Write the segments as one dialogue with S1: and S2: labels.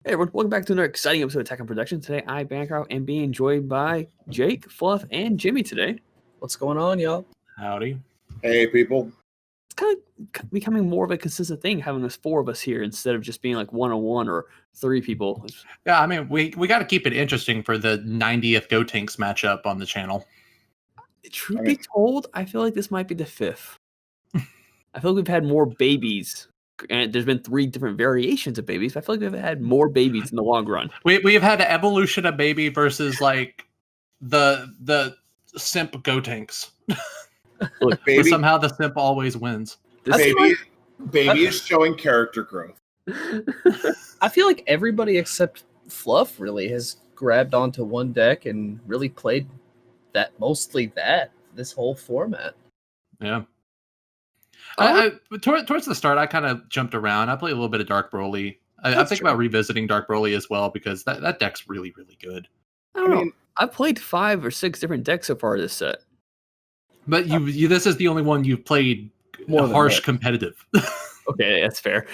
S1: Hey everyone, welcome back to another exciting episode of Tech and Production. Today, I, Bancroft, am being joined by Jake, Fluff, and Jimmy today.
S2: What's going on, y'all?
S3: Howdy.
S4: Hey, people.
S1: It's kind of becoming more of a consistent thing, having us four of us here instead of just being like one-on-one or three people.
S3: Yeah, I mean, we got to keep it interesting for the 90th Gotenks matchup on the channel.
S1: Truth be told, I feel like this might be the fifth. I feel like we've had more babies, and there's been 3 different variations of babies, but I feel like we've had more babies in the long run.
S3: We've had an evolution of baby versus like the simp Gotenks.
S1: Look,
S3: But somehow the simp always wins.
S4: Baby is showing character growth.
S2: I feel like everybody except Fluff really has grabbed onto one deck and really played this whole format.
S3: Yeah. Towards the start, I kind of jumped around. I played a little bit of Dark Broly. I think about revisiting Dark Broly as well because that deck's really, really good.
S1: I don't know. I've played 5 or 6 different decks so far this set.
S3: But you this is the only one you've played
S2: More than
S3: harsh
S2: that.
S3: competitive.
S1: Okay, that's fair.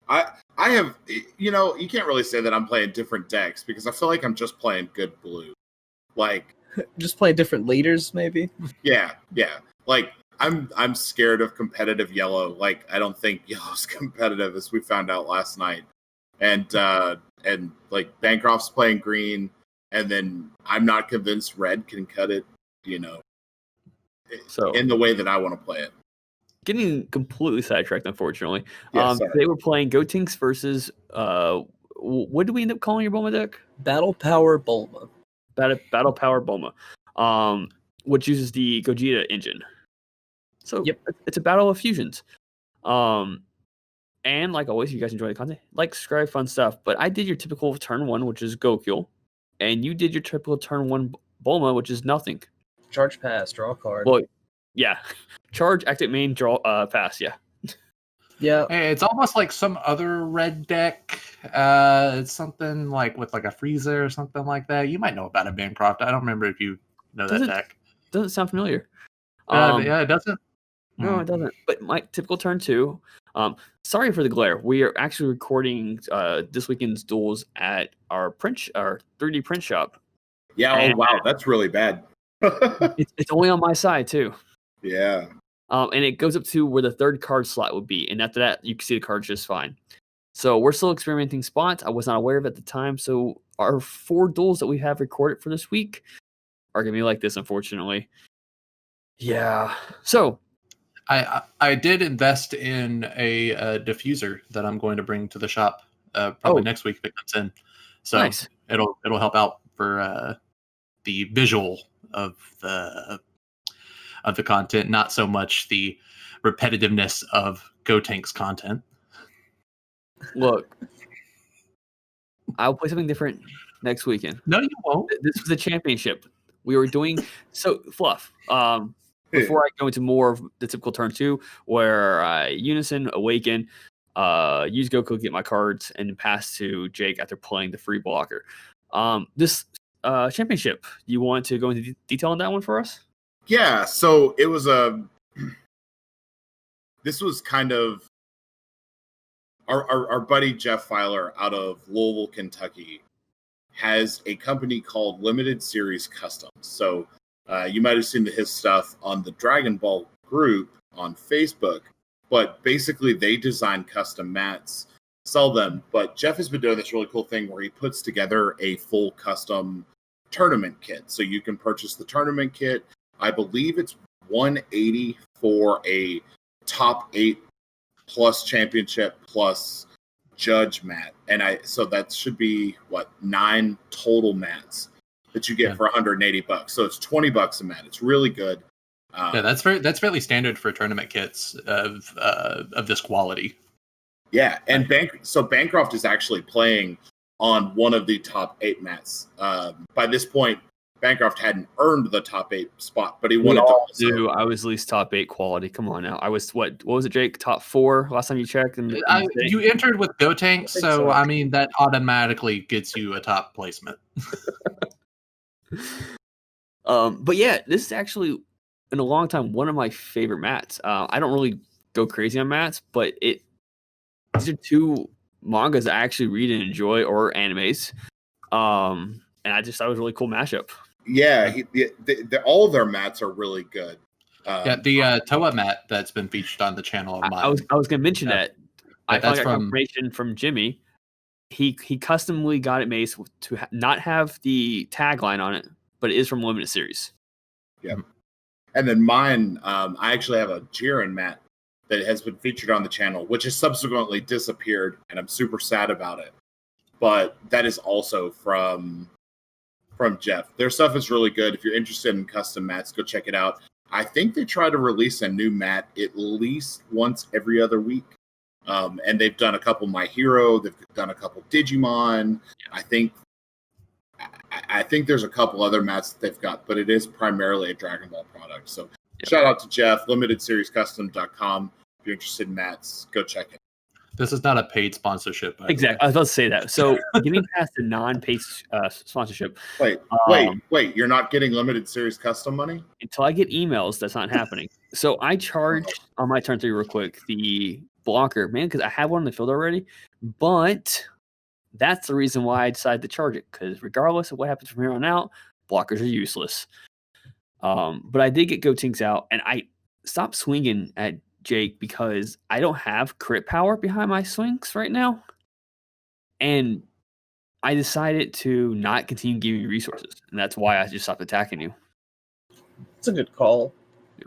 S4: I have, you can't really say that I'm playing different decks because I feel like I'm just playing good blue. Like,
S2: Just play different leaders, maybe.
S4: yeah. Like, I'm scared of competitive yellow. Like, I don't think yellow's competitive, as we found out last night. And like Bancroft's playing green, and then I'm not convinced red can cut it.
S1: So
S4: in the way that I want to play it.
S1: Getting completely sidetracked, unfortunately.
S4: Yeah, sorry.
S1: They were playing Gotenks versus what did we end up calling your Bulma deck?
S2: Battle Power Bulma.
S1: Battle Power Bulma, which uses the Gogeta engine. So
S2: Yep.
S1: It's a battle of fusions. And like always, if you guys enjoy the content, like, subscribe, fun stuff. But I did your typical turn 1, which is Gokul, and you did your typical turn 1 Bulma, which is nothing.
S2: Charge pass, draw a card.
S1: Well, yeah, charge, activate main, draw, pass. Yeah.
S2: Yeah.
S3: Hey, it's almost like some other red deck. It's something like with like a freezer or something like that. You might know about it, Bancroft. I don't remember if you know that deck.
S1: Doesn't sound familiar.
S3: Yeah, it doesn't.
S1: No, it doesn't. But my typical turn 2. Sorry for the glare. We are actually recording this weekend's duels at our 3D print shop.
S4: Yeah,
S1: And-
S4: wow, that's really bad.
S1: It's only on my side too.
S4: Yeah.
S1: And it goes up to where the 3rd card slot would be, and after that, you can see the cards just fine. So we're still experimenting spots. I was not aware of it at the time. So our 4 duels that we have recorded for this week are gonna be like this, unfortunately. Yeah. So
S3: I did invest in a diffuser that I'm going to bring to the shop probably next week if it comes in. So
S1: nice.
S3: It'll help out for the visual of the content, not so much the repetitiveness of Gotenks content.
S1: Look, I'll play something different next weekend.
S3: No, you won't.
S1: This was a championship. We were doing Fluff. Before I go into more of the typical turn 2, where I Unison, Awaken, use Goku, get my cards, and then pass to Jake after playing the free blocker. This championship, you want to go into detail on that one for us?
S4: Yeah, so it was this was kind of our buddy Jeff Filer out of Louisville, Kentucky, has a company called Limited Series Customs. So you might have seen his stuff on the Dragon Ball group on Facebook, but basically they design custom mats, sell them. But Jeff has been doing this really cool thing where he puts together a full custom tournament kit. So you can purchase the tournament kit. I believe it's $180 for a top 8 plus championship plus judge mat. So that should be 9 total mats that you get for $180. So it's $20 a mat. It's really good.
S3: Yeah, that's fairly standard for tournament kits of this quality.
S4: Yeah, and Bancroft is actually playing on one of the top 8 mats. By this point, Bancroft hadn't earned the top 8 spot, but he wanted to.
S1: I was at least top 8 quality. Come on now. I was what was it, Jake? Top 4 last time you checked?
S3: You entered with Gotenks, so I mean that automatically gets you a top placement.
S1: But yeah, this is actually in a long time one of my favorite mats. I don't really go crazy on mats, but these are 2 mangas I actually read and enjoy, or animes. And I just thought it was a really cool mashup.
S4: Yeah, all of their mats are really good.
S3: The Toa mat that's been featured on the channel of mine.
S1: I was going to mention that. I
S3: that's
S1: got
S3: from
S1: confirmation from Jimmy. He customly got it made to not have the tagline on it, but it is from limited series.
S4: Yeah. And then mine, I actually have a Jiren mat that has been featured on the channel, which has subsequently disappeared, and I'm super sad about it. But that is also from Jeff. Their stuff is really good. If you're interested in custom mats, go check it out. I think they try to release a new mat at least once every other week. And they've done a couple My Hero. They've done a couple Digimon. I think there's a couple other mats that they've got, but it is primarily a Dragon Ball product. So shout out to Jeff, LimitedSeriesCustom.com. If you're interested in mats, go check it.
S3: This is not a paid sponsorship.
S1: Exactly. I was about to say that. So getting past the non-paid sponsorship.
S4: Wait. You're not getting Limited Series Custom money?
S1: Until I get emails, that's not happening. So I charged on my turn 3 real quick the blocker, man, because I have one in the field already. But that's the reason why I decided to charge it, because regardless of what happens from here on out, blockers are useless. But I did get Gotenks out, and I stopped swinging at Jake because I don't have crit power behind my swings right now. And I decided to not continue giving you resources. And that's why I just stopped attacking you.
S2: It's a good call.
S1: Yeah.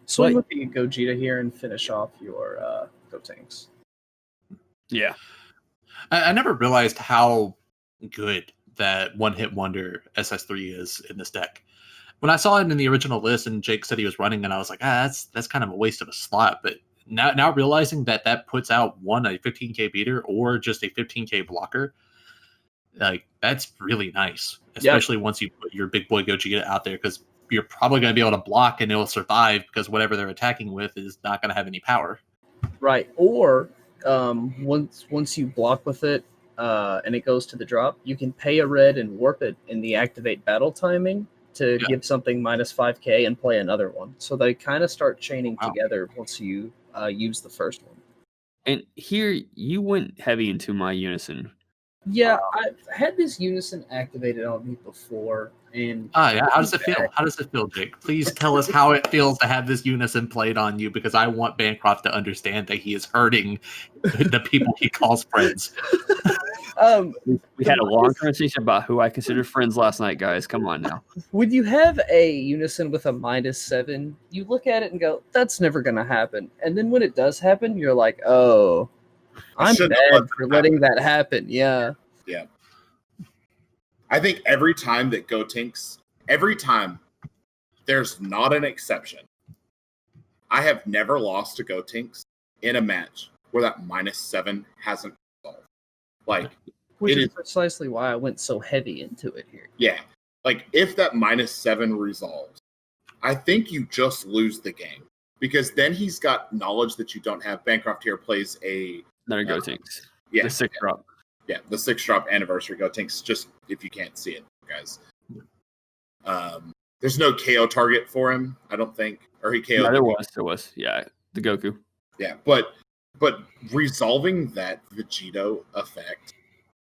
S2: Swing with the Gogeta here and finish off your Gotenks.
S1: Yeah.
S3: I never realized how good that one-hit wonder SS3 is in this deck. When I saw it in the original list and Jake said he was running, and I was like, that's kind of a waste of a slot. But now realizing that puts out a 15k beater or just a 15k blocker, like that's really nice. Especially once you put your big boy Gogeta out there, because you're probably going to be able to block and it'll survive because whatever they're attacking with is not going to have any power.
S2: Right. Or once you block with it and it goes to the drop, you can pay a red and warp it in the activate battle timing to give something minus 5k and play another one. So they kind of start chaining together once you use the first one.
S1: And here you went heavy into my Unison.
S2: Yeah, I've had this Unison activated on me before. And
S3: how does it feel? How does it feel, Jake? Please tell us how it feels to have this Unison played on you, because I want Bancroft to understand that he is hurting the people he calls friends.
S1: We had a long conversation about who I consider friends last night, guys. Come on now.
S2: When you have a Unison with a -7, you look at it and go, that's never going to happen. And then when it does happen, you're like, oh, I'm bad for letting that happen. Yeah.
S4: Yeah. I think every time there's not an exception. I have never lost to Gotenks in a match where that -7 hasn't resolved.
S2: Which is precisely why I went so heavy into it here.
S4: Yeah. If that -7 resolves, I think you just lose the game. Because then he's got knowledge that you don't have. Bancroft here plays
S1: another Gotenks.
S4: Yeah.
S1: The 6 drop.
S4: Yeah, the 6 drop anniversary Gotenks, just if you can't see it, guys. There's no KO target for him, I don't think. Or he KO'd.
S1: No, there was. Yeah, the Goku.
S4: Yeah, but resolving that Vegito effect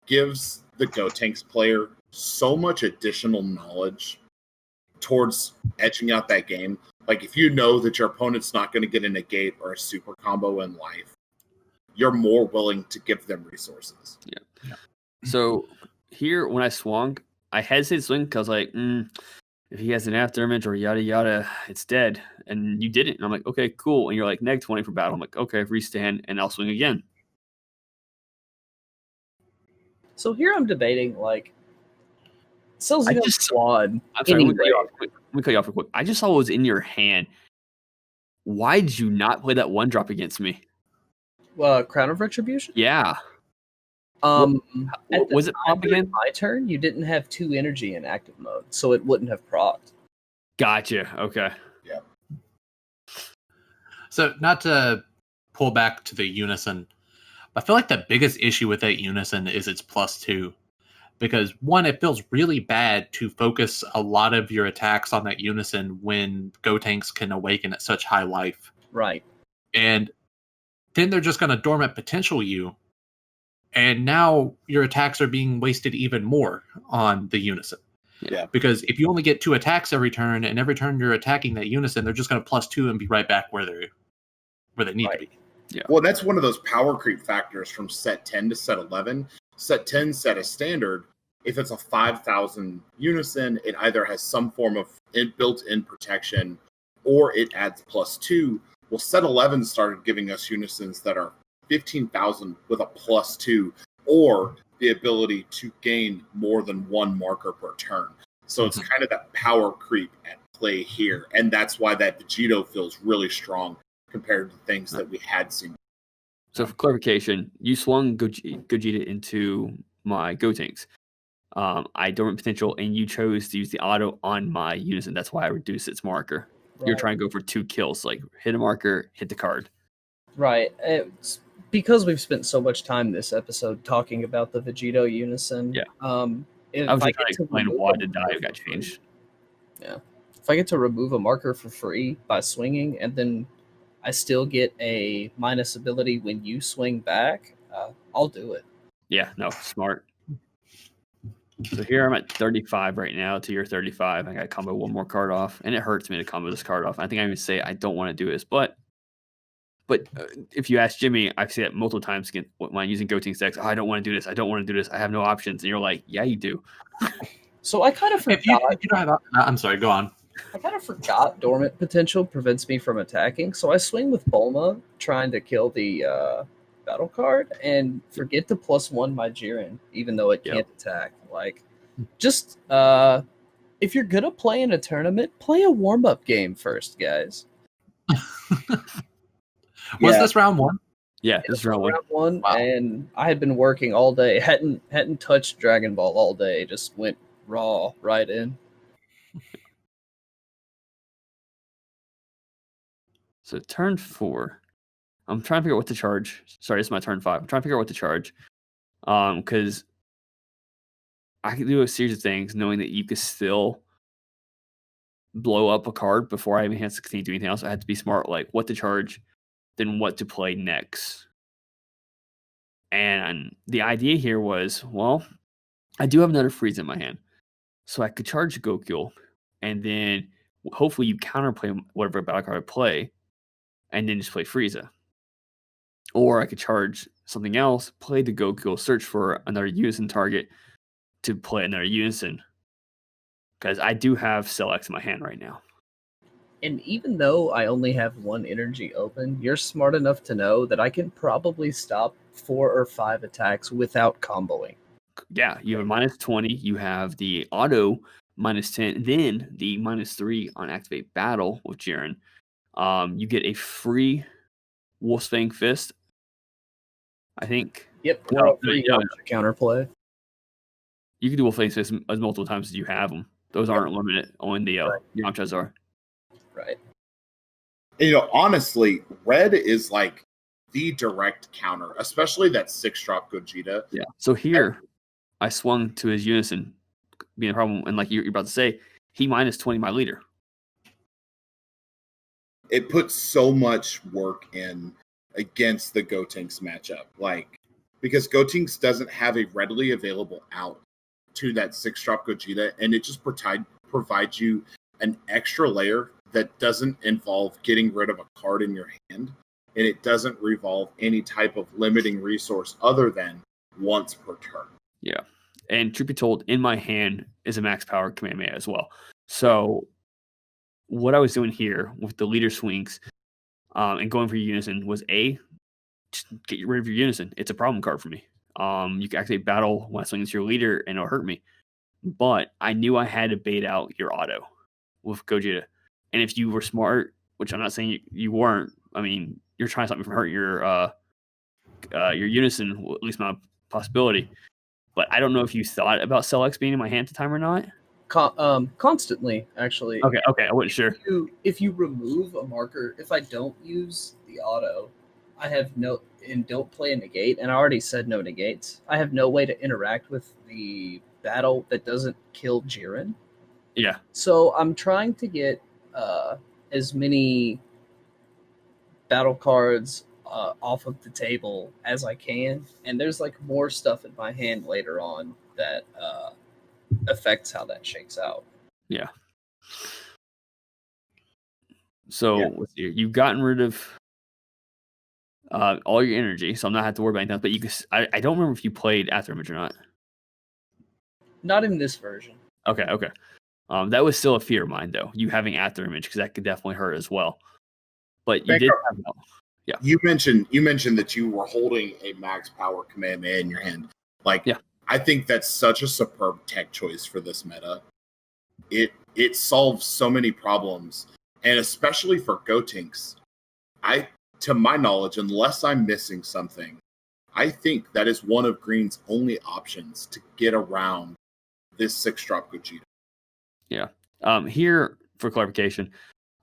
S4: gives the Gotenks player so much additional knowledge towards edging out that game. If you know that your opponent's not going to get a negate or a super combo in life, you're more willing to give them resources.
S1: Yeah. So here, when I swung, I hesitated to swing because I was like, if he has an after image or yada yada, it's dead. And you didn't. And I'm like, okay, cool. And you're like, -20 for battle. I'm like, okay, restand, and I'll swing again.
S2: So here I'm debating, Celsius flawed.
S1: I'm sorry, let me cut you off real quick. I just saw what was in your hand. Why did you not play that 1-drop against me?
S2: Crown of Retribution?
S1: Yeah. Was it pop again?
S2: My turn, you didn't have 2 energy in active mode, so it wouldn't have procced.
S1: Gotcha. Okay.
S4: Yeah.
S3: So not to pull back to the Unison, I feel like the biggest issue with that Unison is its +2. Because one, it feels really bad to focus a lot of your attacks on that Unison when Gotenks can awaken at such high life.
S2: Right.
S3: And then they're just going to dormant potential you And now your attacks are being wasted even more on the Unison.
S4: Yeah.
S3: Because if you only get 2 attacks every turn, and every turn you're attacking that Unison, they're just going to +2 and be right back where they need to be.
S1: Yeah.
S4: Well, that's one of those power creep factors from set 10 to set 11. Set 10 set a standard. If it's a 5,000 Unison, it either has some form of built-in protection or it adds +2. Well, set 11 started giving us Unisons that are 15,000 with a +2 or the ability to gain more than 1 marker per turn. So it's kind of that power creep at play here. And that's why that Vegito feels really strong compared to things that we had seen.
S1: So for clarification, you swung Gogeta into my Gotenks. I dormant potential, and you chose to use the auto on my Unison. That's why I reduced its marker.
S2: Right.
S1: You're trying to go for 2 kills, like hit a marker, hit the card.
S2: Right. It's because we've spent so much time this episode talking about the Vegito Unison.
S1: Yeah.
S2: If
S1: I was
S2: I
S1: just trying
S2: get
S1: to explain
S2: remove
S1: why
S2: a
S1: the
S2: marker
S1: dive got
S2: for free-
S1: changed.
S2: Yeah. If I get to remove a marker for free by swinging, and then I still get a minus ability when you swing back, I'll do it.
S1: Yeah, no, smart. So here I'm at 35 right now to your 35. I got to combo 1 more card off, and it hurts me to combo this card off. I think I even say I don't want to do this, but if you ask Jimmy, I've said it multiple times when I'm using Gotenks decks. I don't want to do this. I don't want to do this. I have no options. And you're like, yeah, you do.
S2: So I kind of forgot.
S3: If you don't have, I'm sorry, go on.
S2: I kind of forgot dormant potential prevents me from attacking, so I swing with Bulma, trying to kill the battle card, and forget to +1 my Jiren, even though it can't attack. Like, just if you're gonna play in a tournament, play a warm-up game first, guys.
S3: Was this round 1?
S1: Yeah, this is round 1.
S2: Wow. And I had been working all day, hadn't touched Dragon Ball all day, just went raw right in.
S1: So turn 4, I'm trying to figure out what to charge. Sorry, this is my turn 5. I'm trying to figure out what to charge, because I can do a series of things knowing that you could still blow up a card before I even have to continue doing anything else. I had to be smart, like what to charge, then what to play next. And the idea here was, well, I do have another Frieza in my hand, so I could charge Goku, and then hopefully you counterplay whatever battle card I play, and then just play Frieza. Or I could charge something else, play the Goku, search for another Unison target to play another Unison. Because I do have Cell X in my hand right now.
S2: And even though I only have 1 energy open, you're smart enough to know that I can probably stop 4 or 5 attacks without comboing.
S1: Yeah, you have a -20, you have the auto -10, then the -3 on activate battle with Jiren. You get a free Wolfsfang Fist, I think.
S2: Yep,
S1: No,
S2: free
S1: no,
S2: counterplay.
S1: You can do Wolfsfang Fist as multiple times as you have them. Those aren't limited. Only the Yamchas are.
S2: Right.
S4: And, honestly, red is like the direct counter, especially that 6-drop Gogeta.
S1: Yeah. So here, I swung to his Unison being a problem, and like you're about to say, he -20 my leader.
S4: It puts so much work in against the Gotenks matchup, because Gotenks doesn't have a readily available out to that 6-drop Gogeta, and it just provides you an extra layer that doesn't involve getting rid of a card in your hand, and it doesn't revolve any type of limiting resource other than once per turn.
S1: Yeah. And truth be told, in my hand is a max power Kamehameha as well. So what I was doing here with the leader swings and going for Unison was just get rid of your Unison. It's a problem card for me. You can activate battle when I swing into your leader and it'll hurt me. But I knew I had to bait out your auto with Gogeta. And if you were smart, which I'm not saying you weren't, I mean, you're trying to stop me from hurting your Unison, at least my possibility. But I don't know if you thought about Cell X being in my hand at the time or not.
S2: Constantly, actually.
S1: Okay, I wasn't sure.
S2: If you remove a marker, if I don't use the auto, I have don't play a negate, and I already said no negates. I have no way to interact with the battle that doesn't kill Jiren.
S1: Yeah.
S2: So I'm trying to get as many battle cards off of the table as I can, and there's like more stuff in my hand later on that affects how that shakes out.
S1: Yeah. So you've gotten rid of all your energy, so I'm not have to worry about anything else. But you can, I don't remember if you played Afterimage or not.
S2: Not in this version.
S1: Okay. That was still a fear of mine, though. You having Afterimage, because that could definitely hurt as well. But you did have no. Yeah.
S4: You mentioned that you were holding a max power Kamehameha in your hand. Like, I think that's such a superb tech choice for this meta. It solves so many problems, and especially for Gotenks. To my knowledge, unless I'm missing something, I think that is one of Green's only options to get around this 6-drop Gogeta.
S1: Yeah. Here, for clarification,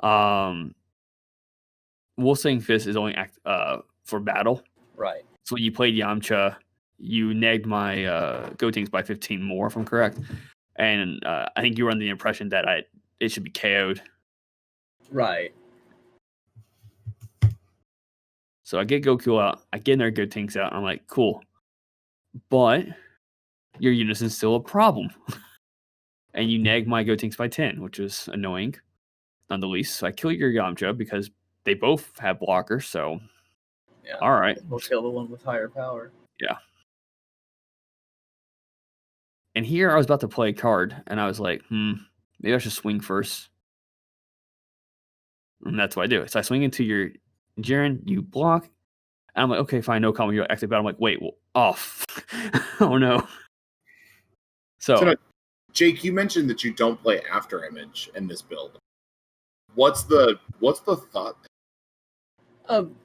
S1: Wolfsing Fist is only for battle.
S2: Right.
S1: So when you played Yamcha, you negged my Gotenks by 15 more, if I'm correct. And I think you were under the impression that it should be KO'd.
S2: Right.
S1: So I get Goku out, I get their Gotenks out, and I'm like, cool. But your Unison's still a problem. And you nag my Gotenks by 10, which is annoying, none the least. So I kill your Yamcha because they both have blockers, so all right.
S2: We'll kill the one with higher power.
S1: Yeah. And here I was about to play a card, and I was like, maybe I should swing first. And that's what I do. So I swing into your Jiren, you block, and I'm like, okay, fine, no comment. You activate battle. I'm like, wait, off. Oh no. So
S4: Jake, you mentioned that you don't play Afterimage in this build. What's the thought?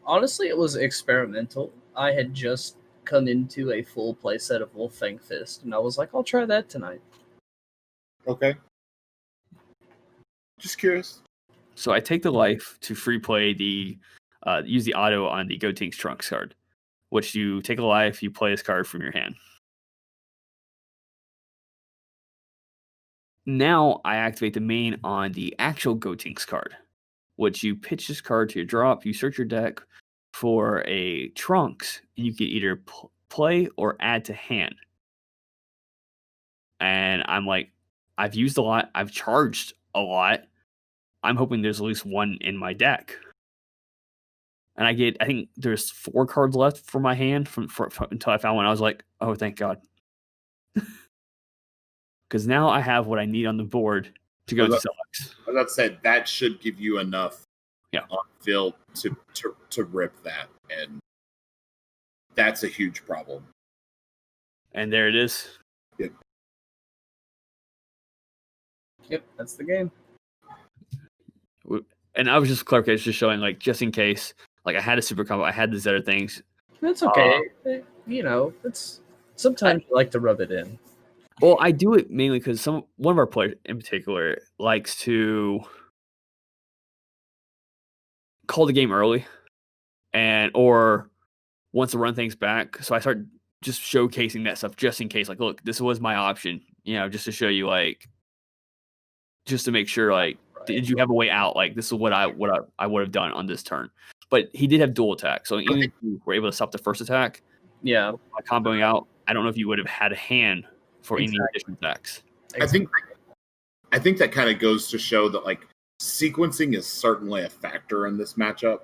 S2: Honestly, it was experimental. I had just come into a full playset of Wolfsing Fist, and I was like, I'll try that tonight.
S4: Okay. Just curious.
S1: So I take the life to free play use the auto on the Gotenks Trunks card, which you take a life, you play this card from your hand. Now I activate the main on the actual Gotenks card, which you pitch this card to your drop, you search your deck for a Trunks, and you can either play or add to hand. And I'm like, I've used a lot, I've charged a lot. I'm hoping there's at least one in my deck. And I think there's 4 cards left for my hand until I found one. I was like, oh, thank God. Because now I have what I need on the board to go to Selects.
S4: As I said, that should give you enough on field to rip that. And that's a huge problem.
S1: And there it is.
S2: Yep, that's the game.
S1: And I was just clarification, just showing, like, just in case, like, I had a super combo, I had these other things.
S2: That's okay. It's sometimes I like to rub it in.
S1: Well, I do it mainly because one of our players in particular likes to call the game early, or wants to run things back. So I start just showcasing that stuff just in case. Like, look, this was my option, just to show you, like, just to make sure, like, did you have a way out? Like, this is what I would have done on this turn. But he did have dual attack, so even if you were able to stop the first attack, by comboing out, I don't know if you would have had a hand for any additional attacks.
S4: I think that kind of goes to show that, like, sequencing is certainly a factor in this matchup.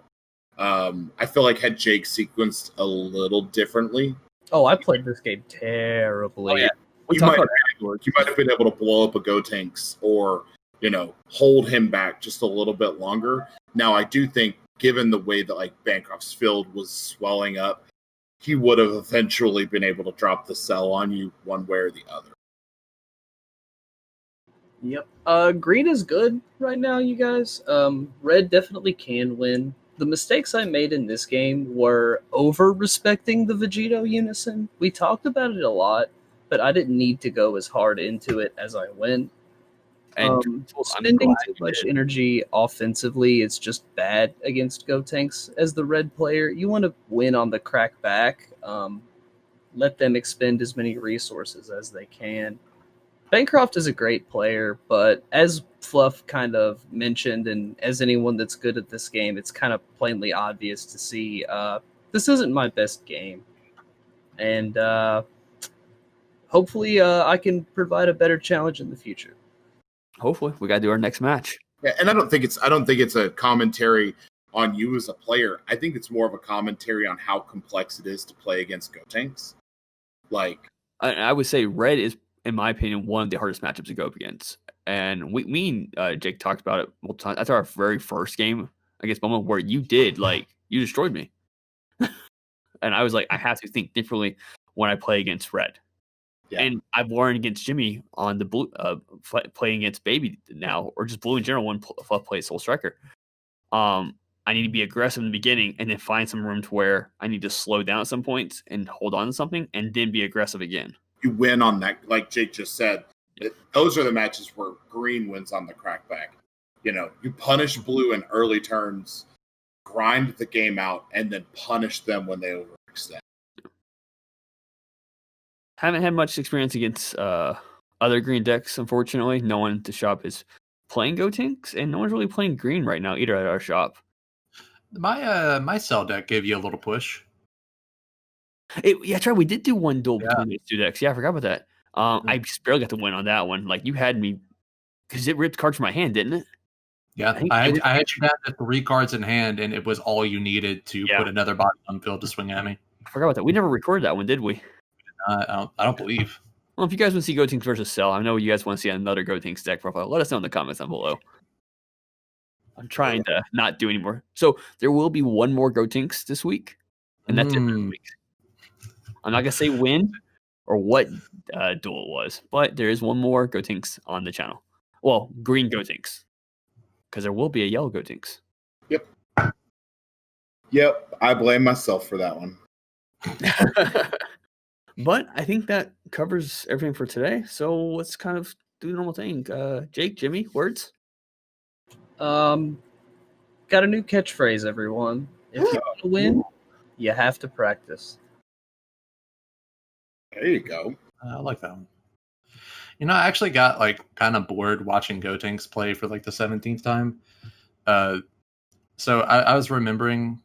S4: I feel like had Jake sequenced a little differently.
S2: Oh, I played this game terribly.
S1: Oh, yeah.
S4: You might have been able to blow up a Gotenks or, hold him back just a little bit longer. Now, I do think, given the way that, like, Bancroft's field was swelling up, he would have eventually been able to drop the cell on you one way or the other.
S2: Yep. Green is good right now, you guys. Red definitely can win. The mistakes I made in this game were over-respecting the Vegito Unison. We talked about it a lot, but I didn't need to go as hard into it as I went. And spending too much energy offensively is just bad against Gotenks. As the red player, you want to win on the crack back. Let them expend as many resources as they can. Bancroft is a great player, but as Fluff kind of mentioned, and as anyone that's good at this game, it's kind of plainly obvious to see this isn't my best game, and hopefully I can provide a better challenge in the future.
S1: Hopefully, we got to do our next match.
S4: Yeah, and I don't think it's a commentary on you as a player. I think it's more of a commentary on how complex it is to play against Gotenks. Like,
S1: I would say Red is, in my opinion, one of the hardest matchups to go up against. And me and Jake talked about it multiple times. That's our very first game against Bulma where you destroyed me. And I was like, I have to think differently when I play against Red. Yeah. And I've learned against Jimmy on the blue, playing against Baby now, or just Blue in general when play Soul Striker. I need to be aggressive in the beginning and then find some room to where I need to slow down at some points and hold on to something and then be aggressive again.
S4: You win on that, like Jake just said. Those are the matches where green wins on the crackback. You punish blue in early turns, grind the game out, and then punish them when they overextend.
S1: Haven't had much experience against other green decks, unfortunately. No one at the shop is playing Gotenks, and no one's really playing green right now either at our shop.
S3: My cell deck gave you a little push.
S1: Yeah, that's right. We did do one duel between those two decks. Yeah, I forgot about that. I just barely got to win on that one. Like, you had me because it ripped cards from my hand, didn't it?
S3: Yeah, I had you down to 3 cards in hand, and it was all you needed to put another body on field to swing at me.
S1: I forgot about that. We never recorded that one, did we?
S3: I don't believe.
S1: Well, if you guys want to see Gotenks versus Cell, I know you guys want to see another Gotenks deck profile. Let us know in the comments down below. I'm trying to not do anymore. So there will be one more Gotenks this week, and that's it for this week. I'm not gonna say when or what duel it was, but there is one more Gotenks on the channel. Well, green Gotenks, because there will be a yellow Gotenks.
S4: Yep. I blame myself for that one.
S1: But I think that covers everything for today. So let's kind of do the normal thing. Jake, Jimmy, words?
S2: Got a new catchphrase, everyone. If you want to win, you have to practice.
S4: There you go.
S3: I like that one. I actually got kind of bored watching Gotenks play for the 17th time. So I was remembering,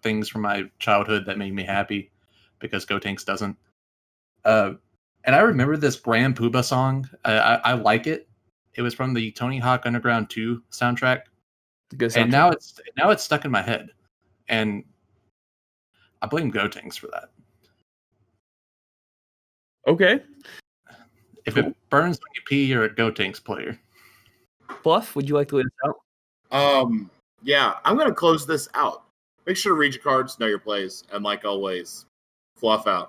S3: things from my childhood that made me happy because Gotenks doesn't. And I remember this Grand Poobah song. I like it. It was from the Tony Hawk Underground 2 soundtrack.
S1: Good soundtrack.
S3: And now it's stuck in my head. And I blame Gotenks for that.
S1: Okay.
S3: If it burns when you pee, you're a Gotenks player.
S1: Bluff, would you like to lead us out?
S4: Yeah, I'm going to close this out. Make sure to read your cards, know your plays, and like always, fluff out.